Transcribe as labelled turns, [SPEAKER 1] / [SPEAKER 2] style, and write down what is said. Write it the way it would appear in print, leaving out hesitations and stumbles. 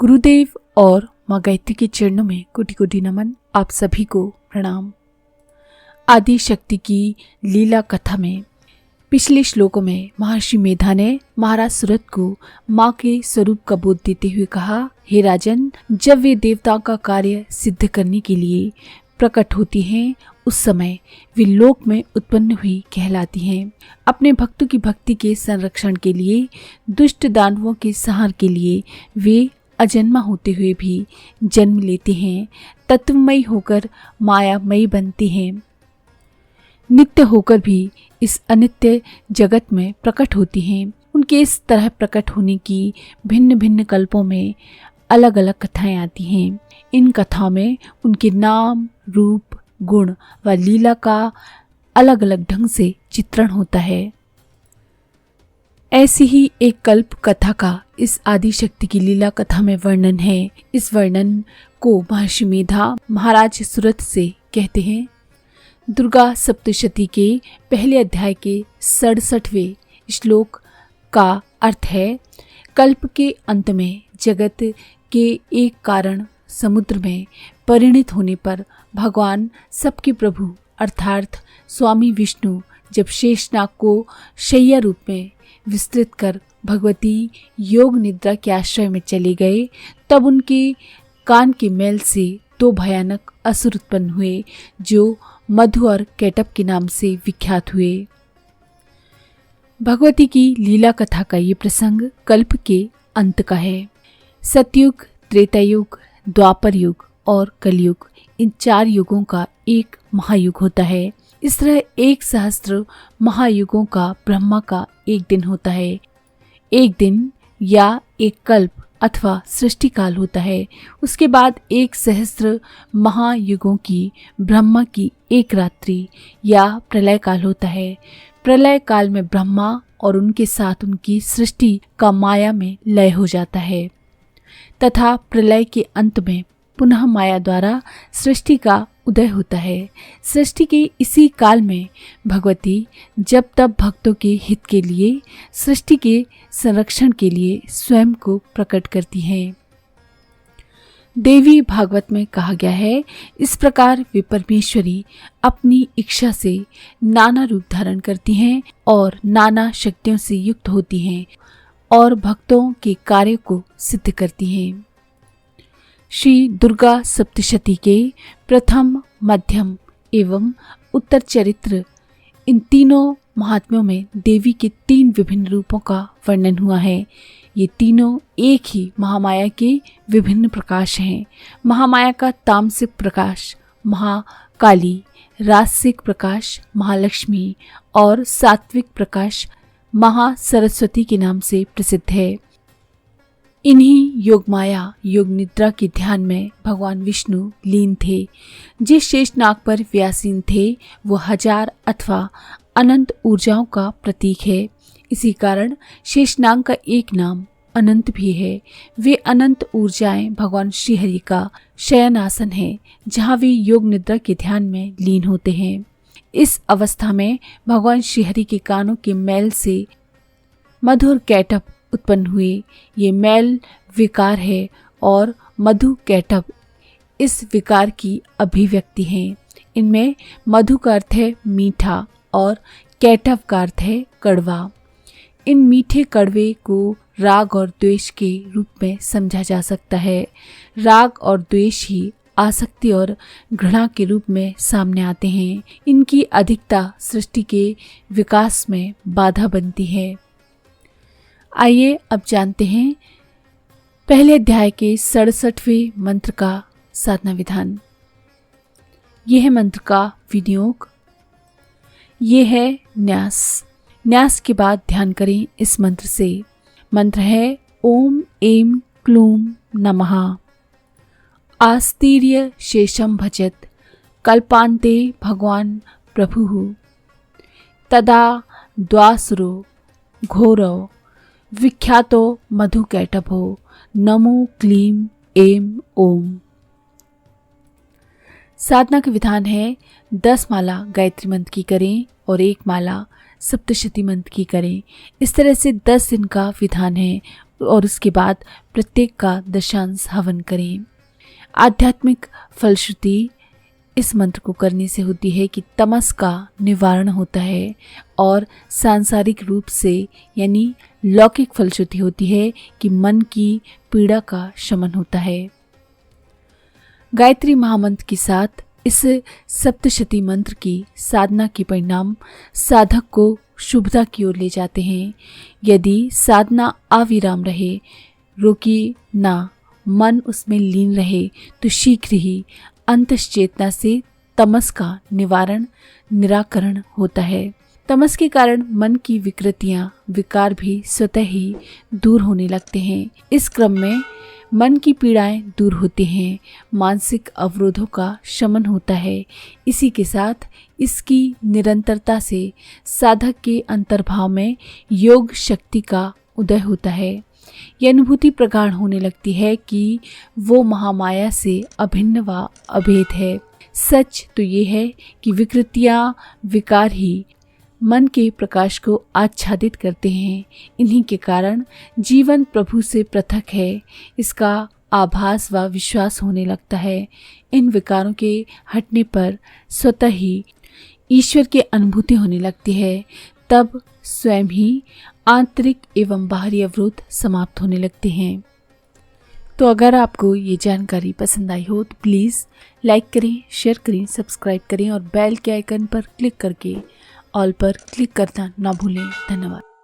[SPEAKER 1] गुरुदेव और माँ गायत्री के चरणों में कोटि कोटि नमन। आप सभी को प्रणाम। आदि शक्ति की लीला कथा में पिछले श्लोकों में महर्षि मेधा ने महाराज सुरथ को माँ के स्वरूप का बोध देते हुए कहा, हे राजन, जब वे देवताओं का कार्य सिद्ध करने के लिए प्रकट होती हैं, उस समय वे लोक में उत्पन्न हुई कहलाती हैं। अपने भक्तों की भक्ति के संरक्षण के लिए, दुष्ट दानवों के संहार के लिए वे अजन्मा होते हुए भी जन्म लेते हैं। तत्वमयी होकर मायामयी बनती हैं। नित्य होकर भी इस अनित्य जगत में प्रकट होती हैं। उनके इस तरह प्रकट होने की भिन्न भिन्न कल्पों में अलग अलग कथाएं आती हैं। इन कथाओं में उनके नाम, रूप, गुण व लीला का अलग अलग ढंग से चित्रण होता है। ऐसी ही एक कल्प कथा का इस आदि शक्ति की लीला कथा में वर्णन है। इस वर्णन को महर्षि मेधा महाराज सुरथ से कहते हैं। दुर्गा सप्तशती के पहले अध्याय के 67वें श्लोक का अर्थ है, कल्प के अंत में जगत के एक कारण समुद्र में परिणित होने पर भगवान सबके प्रभु अर्थात स्वामी विष्णु जब शेषनाग को शैया रूप में विस्तृत कर भगवती योग निद्रा के आश्रय में चले गए, तब उनके कान के मैल से दो भयानक असुर उत्पन्न हुए जो मधु और कैटभ के नाम से विख्यात हुए। भगवती की लीला कथा का ये प्रसंग कल्प के अंत का है। सतयुग, त्रेतायुग, द्वापर युग और कलयुग, इन 4 युगों का एक महायुग होता है। इस तरह 1 सहस्त्र महायुगों का ब्रह्मा का एक दिन होता है। एक दिन या एक कल्प अथवा सृष्टि काल होता है। उसके बाद 1 सहस्त्र महायुगों की ब्रह्मा की एक रात्रि या प्रलय काल होता है। प्रलय काल में ब्रह्मा और उनके साथ उनकी सृष्टि का माया में लय हो जाता है तथा प्रलय के अंत में पुनः माया द्वारा सृष्टि का उदय होता है। सृष्टि के इसी काल में भगवती जब तब भक्तों के हित के लिए, सृष्टि के संरक्षण के लिए स्वयं को प्रकट करती हैं। देवी भागवत में कहा गया है, इस प्रकार वे परमेश्वरी अपनी इच्छा से नाना रूप धारण करती हैं और नाना शक्तियों से युक्त होती हैं और भक्तों के कार्य को सिद्ध करती हैं। श्री दुर्गा सप्तशती के प्रथम, मध्यम एवं उत्तर चरित्र, इन तीनों महात्म्यों में देवी के 3 विभिन्न रूपों का वर्णन हुआ है। ये तीनों एक ही महामाया के विभिन्न प्रकाश हैं। महामाया का तामसिक प्रकाश महाकाली, राजसिक प्रकाश महालक्ष्मी और सात्विक प्रकाश महासरस्वती के नाम से प्रसिद्ध है। इन्हीं योग माया, योग निद्रा के ध्यान में भगवान विष्णु लीन थे। जिस शेषनाग पर व्यासीन थे वो 1000 अथवा अनंत ऊर्जाओं का प्रतीक है। इसी कारण शेषनाग का एक नाम अनंत भी है। वे अनंत ऊर्जाएं भगवान श्रीहरि का शयन आसन है, जहाँ वे योग निद्रा के ध्यान में लीन होते हैं। इस अवस्था में भगवान श्रीहरि के कानों के मैल से मधुर कैटभ उत्पन्न हुए। ये मैल विकार है और मधु कैटभ इस विकार की अभिव्यक्ति है। इनमें मधु का अर्थ है मीठा और कैटभ का अर्थ है कड़वा। इन मीठे कड़वे को राग और द्वेष के रूप में समझा जा सकता है। राग और द्वेष ही आसक्ति और घृणा के रूप में सामने आते हैं। इनकी अधिकता सृष्टि के विकास में बाधा बनती है। आइए अब जानते हैं पहले अध्याय के 67वें मंत्र का साधना विधान। यह है मंत्र का विनियोग। ये है न्यास। न्यास के बाद ध्यान करें इस मंत्र से। मंत्र है ओम ऐं क्लूम नमः। आस्तीर्य शेषम भजत कल्पान्ते भगवान प्रभुः तदा द्वासुरो घोरौ विख्यातो मधु कैटभो नमो क्लीम ऐं ओम। साधना का विधान है 10 माला गायत्री मंत्र की करें और 1 माला सप्तशती मंत्र की करें। इस तरह से 10 दिन का विधान है और उसके बाद प्रत्येक का दशांश हवन करें। आध्यात्मिक फलश्रुति इस मंत्र को करने से होती है कि तमस का निवारण होता है और सांसारिक रूप से यानी लौकिक फलश्रुति होती है कि मन की पीड़ा का शमन होता है। गायत्री महामंत्र के साथ इस सप्तशती मंत्र की साधना के परिणाम साधक को शुभता की ओर ले जाते हैं। यदि साधना अविराम रहे, रोकी ना, मन उसमें लीन रहे तो शीघ्र ही अंतश्चेतना से तमस का निराकरण होता है। तमस के कारण मन की विकृतियां, विकार भी स्वतः ही दूर होने लगते हैं। इस क्रम में मन की पीड़ाएं दूर होती हैं, मानसिक अवरोधों का शमन होता है। इसी के साथ इसकी निरंतरता से साधक के अंतर्भाव में योग शक्ति का उदय होता है। यह अनुभूति प्रगाढ़ होने लगती है कि वो महामाया से अभिन्न व अभेद है। सच तो ये है कि विकृतियां, विकार ही मन के प्रकाश को आच्छादित करते हैं। इन्हीं के कारण जीवन प्रभु से पृथक है, इसका आभास व विश्वास होने लगता है। इन विकारों के हटने पर स्वतः ही ईश्वर की अनुभूति होने लगती है। तब स्वयं ही आंतरिक एवं बाहरी अवरोध समाप्त होने लगते हैं। तो अगर आपको ये जानकारी पसंद आई हो तो प्लीज़ लाइक करें, शेयर करें, सब्सक्राइब करें और बेल के आइकन पर क्लिक करके ऑल पर क्लिक करना ना भूलें। धन्यवाद।